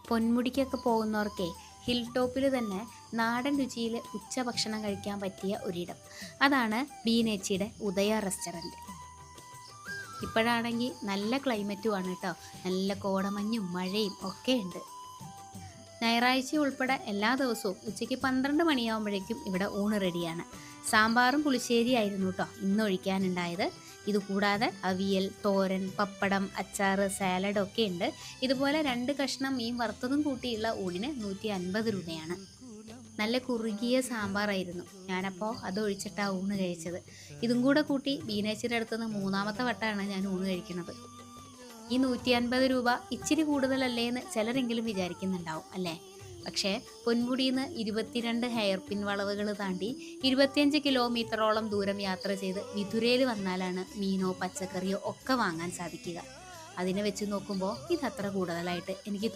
പൊന്മുടിക്കൊക്കെ പോകുന്നവർക്കേ hill ടോപ്പിൽ തന്നെ നാടൻ രുചിയിൽ ഉച്ചഭക്ഷണം കഴിക്കാൻ പറ്റിയ ഒരിടം. അതാണ് ബീനേച്ചിയുടെ ഉദയ റെസ്റ്റോറൻറ്റ്. ഇപ്പോഴാണെങ്കിൽ നല്ല ക്ലൈമറ്റുമാണ് കേട്ടോ. നല്ല കോടമഞ്ഞും മഴയും ഒക്കെ ഉണ്ട്. ഞായറാഴ്ച ഉൾപ്പെടെ എല്ലാ ദിവസവും ഉച്ചയ്ക്ക് 12 മണിയാകുമ്പോഴേക്കും ഇവിടെ ഊണ് റെഡിയാണ്. സാമ്പാറും പുളിശ്ശേരി ആയിരുന്നു കേട്ടോ ഇന്ന് ഒഴിക്കാനുണ്ടായത്. ഇതുകൂടാതെ അവിയൽ, തോരൻ, പപ്പടം, അച്ചാറ്, സാലഡ് ഒക്കെ ഉണ്ട്. ഇതുപോലെ 2 കഷ്ണം മീൻ വറുത്തതും കൂട്ടിയുള്ള ഊണിന് 150 രൂപയാണ്. നല്ല കുറുകിയ സാമ്പാറായിരുന്നു. ഞാനപ്പോൾ അത് ഒഴിച്ചിട്ടാണ് ഊണ് കഴിച്ചത്. ഇതും കൂടെ കൂട്ടി ബീനേച്ചിയുടെ അടുത്തുനിന്ന് 3ാമത്തെ വട്ടമാണ് ഞാൻ ഊണ് കഴിക്കുന്നത്. ഈ 150 രൂപ ഇച്ചിരി കൂടുതലല്ലേ എന്ന് ചിലരെങ്കിലും വിചാരിക്കുന്നുണ്ടാവും അല്ലേ? പക്ഷേ പൊന്മുടിയിൽ നിന്ന് 22 ഹെയർ പിൻ വളവുകൾ താണ്ടി 25 കിലോമീറ്ററോളം ദൂരം യാത്ര ചെയ്ത് മിഥുരയിൽ വന്നാലാണ് മീനോ പച്ചക്കറിയോ ഒക്കെ വാങ്ങാൻ സാധിക്കുക. അതിനെ വെച്ച് നോക്കുമ്പോൾ ഇതത്ര കൂടുതലായിട്ട് എനിക്ക് തോന്നുന്നു.